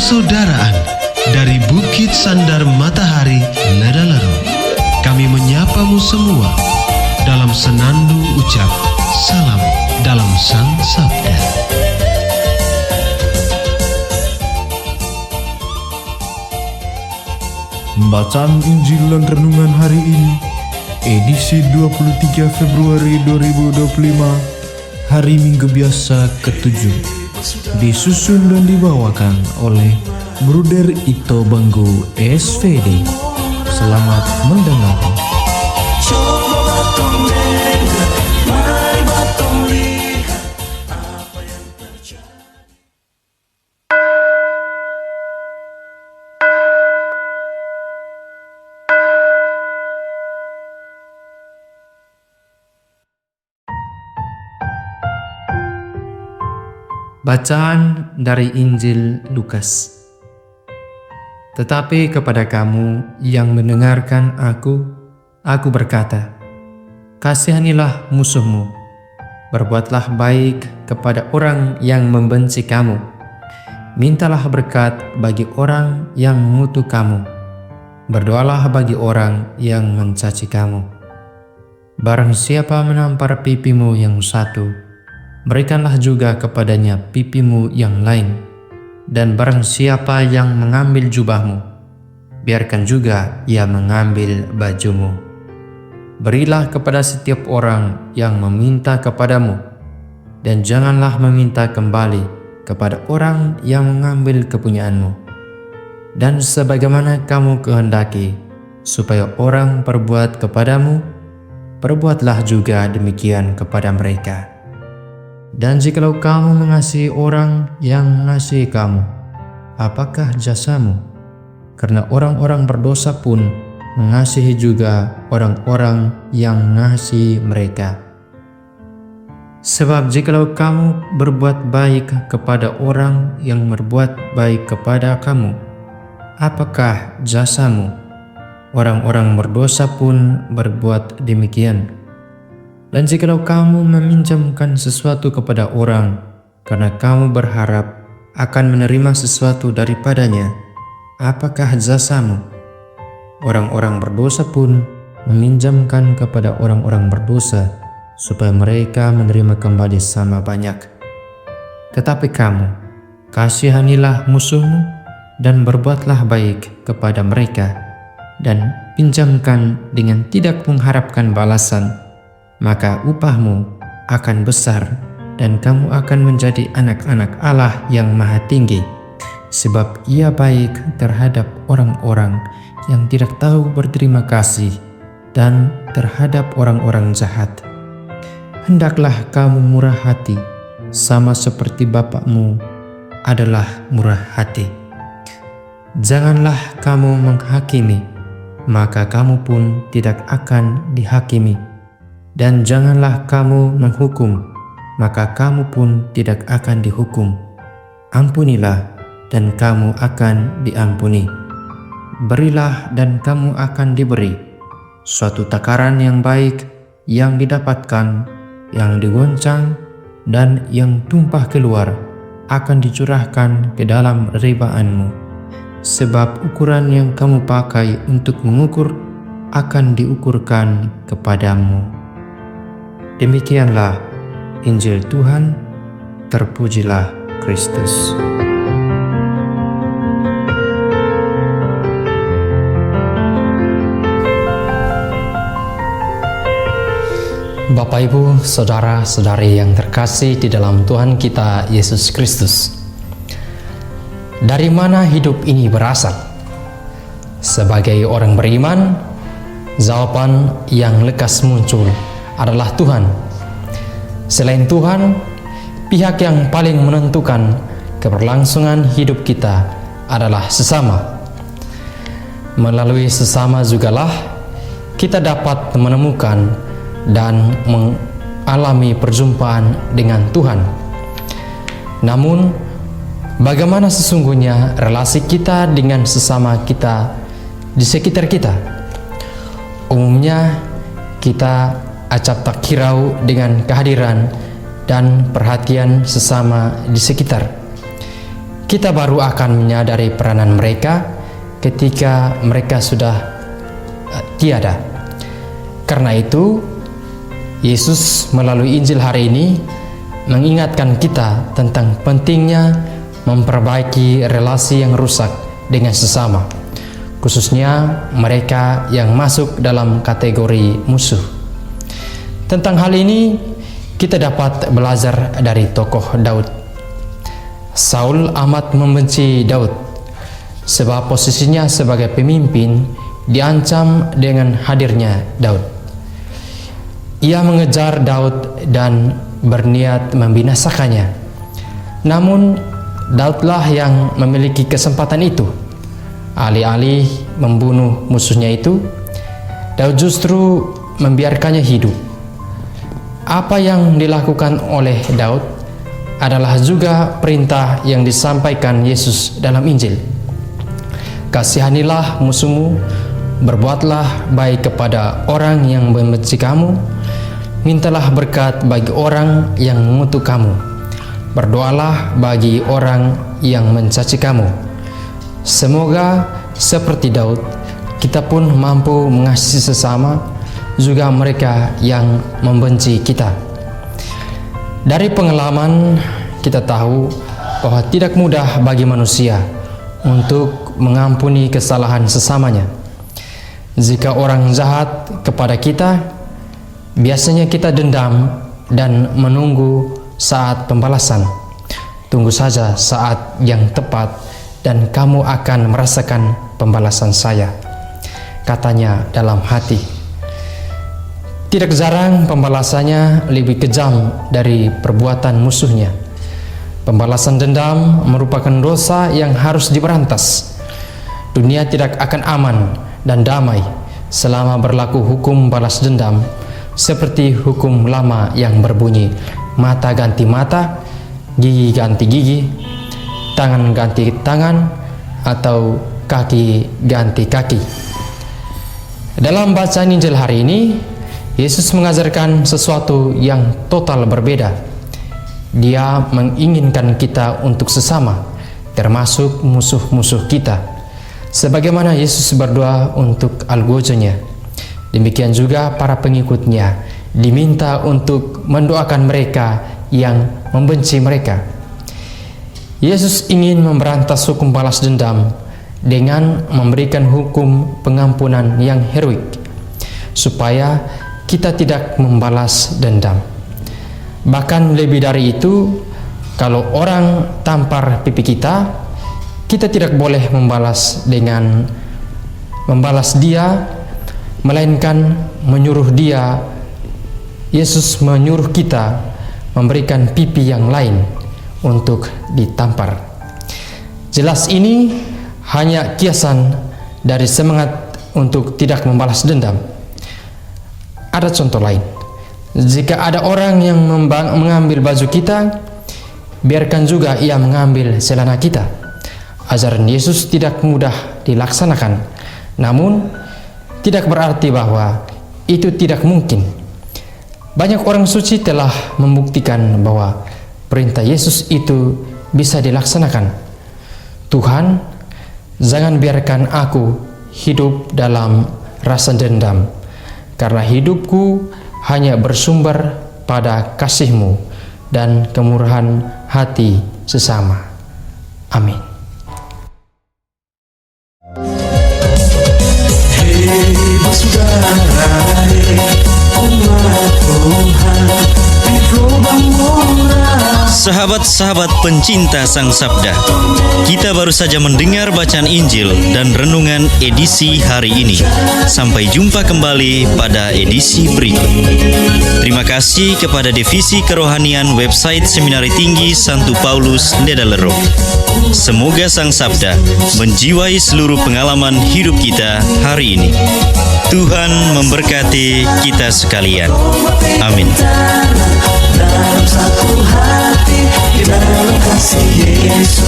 persaudaraan dari Bukit Sandar Matahari, Ledalero. Kami menyapamu semua dalam senandung ucap salam dalam Sang Sabda. Bacaan Injil dan Renungan hari ini, edisi 23 Februari 2025, hari Minggu Biasa ke-7, disusun dan dibawakan oleh Bruder Ito Banggu SVD. Selamat mendengarkan. Bacaan dari Injil Lukas. Tetapi kepada kamu yang mendengarkan aku berkata, kasihanilah musuhmu, berbuatlah baik kepada orang yang membenci kamu, mintalah berkat bagi orang yang mengutuk kamu, berdoalah bagi orang yang mencaci kamu. Barang siapa menampar pipimu yang satu, berikanlah juga kepadanya pipimu yang lain. Dan barang siapa yang mengambil jubahmu, biarkan juga ia mengambil bajumu. Berilah kepada setiap orang yang meminta kepadamu, dan janganlah meminta kembali kepada orang yang mengambil kepunyaanmu. Dan sebagaimana kamu kehendaki supaya orang perbuat kepadamu, perbuatlah juga demikian kepada mereka. Dan jikalau kamu mengasihi orang yang mengasihi kamu, apakah jasamu? Karena orang-orang berdosa pun mengasihi juga orang-orang yang mengasihi mereka. Sebab jikalau kamu berbuat baik kepada orang yang berbuat baik kepada kamu, apakah jasamu? Orang-orang berdosa pun berbuat demikian. Dan jikalau kamu meminjamkan sesuatu kepada orang karena kamu berharap akan menerima sesuatu daripadanya, apakah jasamu? Orang-orang berdosa pun meminjamkan kepada orang-orang berdosa supaya mereka menerima kembali sama banyak. Tetapi kamu, kasihanilah musuhmu dan berbuatlah baik kepada mereka, dan pinjamkan dengan tidak mengharapkan balasan, maka upahmu akan besar dan kamu akan menjadi anak-anak Allah yang Maha Tinggi, sebab Ia baik terhadap orang-orang yang tidak tahu berterima kasih dan terhadap orang-orang jahat. Hendaklah kamu murah hati, sama seperti Bapakmu adalah murah hati. Janganlah kamu menghakimi, maka kamu pun tidak akan dihakimi. Dan janganlah kamu menghukum, maka kamu pun tidak akan dihukum. Ampunilah, dan kamu akan diampuni. Berilah, dan kamu akan diberi. Suatu takaran yang baik, yang didapatkan, yang digoncang, dan yang tumpah keluar, akan dicurahkan ke dalam ribaanmu. Sebab ukuran yang kamu pakai untuk mengukur, akan diukurkan kepadamu. Demikianlah Injil Tuhan, terpujilah Kristus. Bapak, Ibu, saudara-saudari yang terkasih di dalam Tuhan kita Yesus Kristus. Dari mana hidup ini berasal? Sebagai orang beriman, jawaban yang lekas muncul adalah Tuhan. Selain Tuhan, pihak yang paling menentukan keberlangsungan hidup kita adalah sesama. Melalui sesama jugalah kita dapat menemukan dan mengalami perjumpaan dengan Tuhan. Namun, bagaimana sesungguhnya relasi kita dengan sesama kita di sekitar kita? Umumnya kita acap tak hirau dengan kehadiran dan perhatian sesama di sekitar. kita baru akan menyadari peranan mereka ketika mereka sudah tiada. Karena itu, Yesus melalui Injil hari ini mengingatkan kita tentang pentingnya memperbaiki relasi yang rusak dengan sesama, khususnya mereka yang masuk dalam kategori musuh. Tentang hal ini, kita dapat belajar dari tokoh Daud. Saul amat membenci Daud, sebab posisinya sebagai pemimpin diancam dengan hadirnya Daud. Ia mengejar Daud dan berniat membinasakannya. Namun, Daudlah yang memiliki kesempatan itu. Alih-alih membunuh musuhnya itu, Daud justru membiarkannya hidup. Apa yang dilakukan oleh Daud adalah juga perintah yang disampaikan Yesus dalam Injil. Kasihanilah musuhmu, berbuatlah baik kepada orang yang membenci kamu, mintalah berkat bagi orang yang mengutuk kamu, berdoalah bagi orang yang mencaci kamu. Semoga seperti Daud, kita pun mampu mengasihi sesama, juga mereka yang membenci kita. Dari pengalaman, kita tahu bahwa tidak mudah bagi manusia untuk mengampuni kesalahan sesamanya. Jika orang jahat kepada kita, biasanya kita dendam dan menunggu saat pembalasan. Tunggu saja saat yang tepat dan kamu akan merasakan pembalasan saya, katanya dalam hati. Tidak jarang pembalasannya lebih kejam dari perbuatan musuhnya. Pembalasan dendam merupakan dosa yang harus diberantas. Dunia tidak akan aman dan damai selama berlaku hukum balas dendam, seperti hukum lama yang berbunyi mata ganti mata, gigi ganti gigi, tangan ganti tangan, atau kaki ganti kaki. Dalam bacaan Injil hari ini, Yesus mengajarkan sesuatu yang total berbeda. Dia menginginkan kita untuk sesama, termasuk musuh-musuh kita. Sebagaimana Yesus berdoa untuk algojonya, demikian juga para pengikutnya diminta untuk mendoakan mereka yang membenci mereka. Yesus ingin memberantas hukum balas dendam dengan memberikan hukum pengampunan yang heroik, supaya kita tidak membalas dendam. Bahkan lebih dari itu, kalau orang tampar pipi kita, kita tidak boleh membalas dengan membalas dia, melainkan menyuruh dia. Yesus menyuruh kita memberikan pipi yang lain untuk ditampar. Jelas ini hanya kiasan dari semangat untuk tidak membalas dendam. Ada contoh lain. Jika ada orang yang mengambil baju kita, biarkan juga ia mengambil celana kita. Ajaran Yesus tidak mudah dilaksanakan, namun tidak berarti bahwa itu tidak mungkin. Banyak orang suci telah membuktikan bahwa perintah Yesus itu bisa dilaksanakan. Tuhan, jangan biarkan aku hidup dalam rasa dendam, karena hidupku hanya bersumber pada kasih-Mu dan kemurahan hati sesama. Amin. Hei saudara, umat Tuhan di lubang murah. Sahabat-sahabat pencinta Sang Sabda, kita baru saja mendengar bacaan Injil dan renungan edisi hari ini. Sampai jumpa kembali pada edisi berikut. Terima kasih kepada Divisi Kerohanian website Seminari Tinggi Santo Paulus Nedalero. Semoga Sang Sabda menjiwai seluruh pengalaman hidup kita hari ini. Tuhan memberkati kita sekalian. Amin. Dalam satu hati, di dalam kasih Yesus.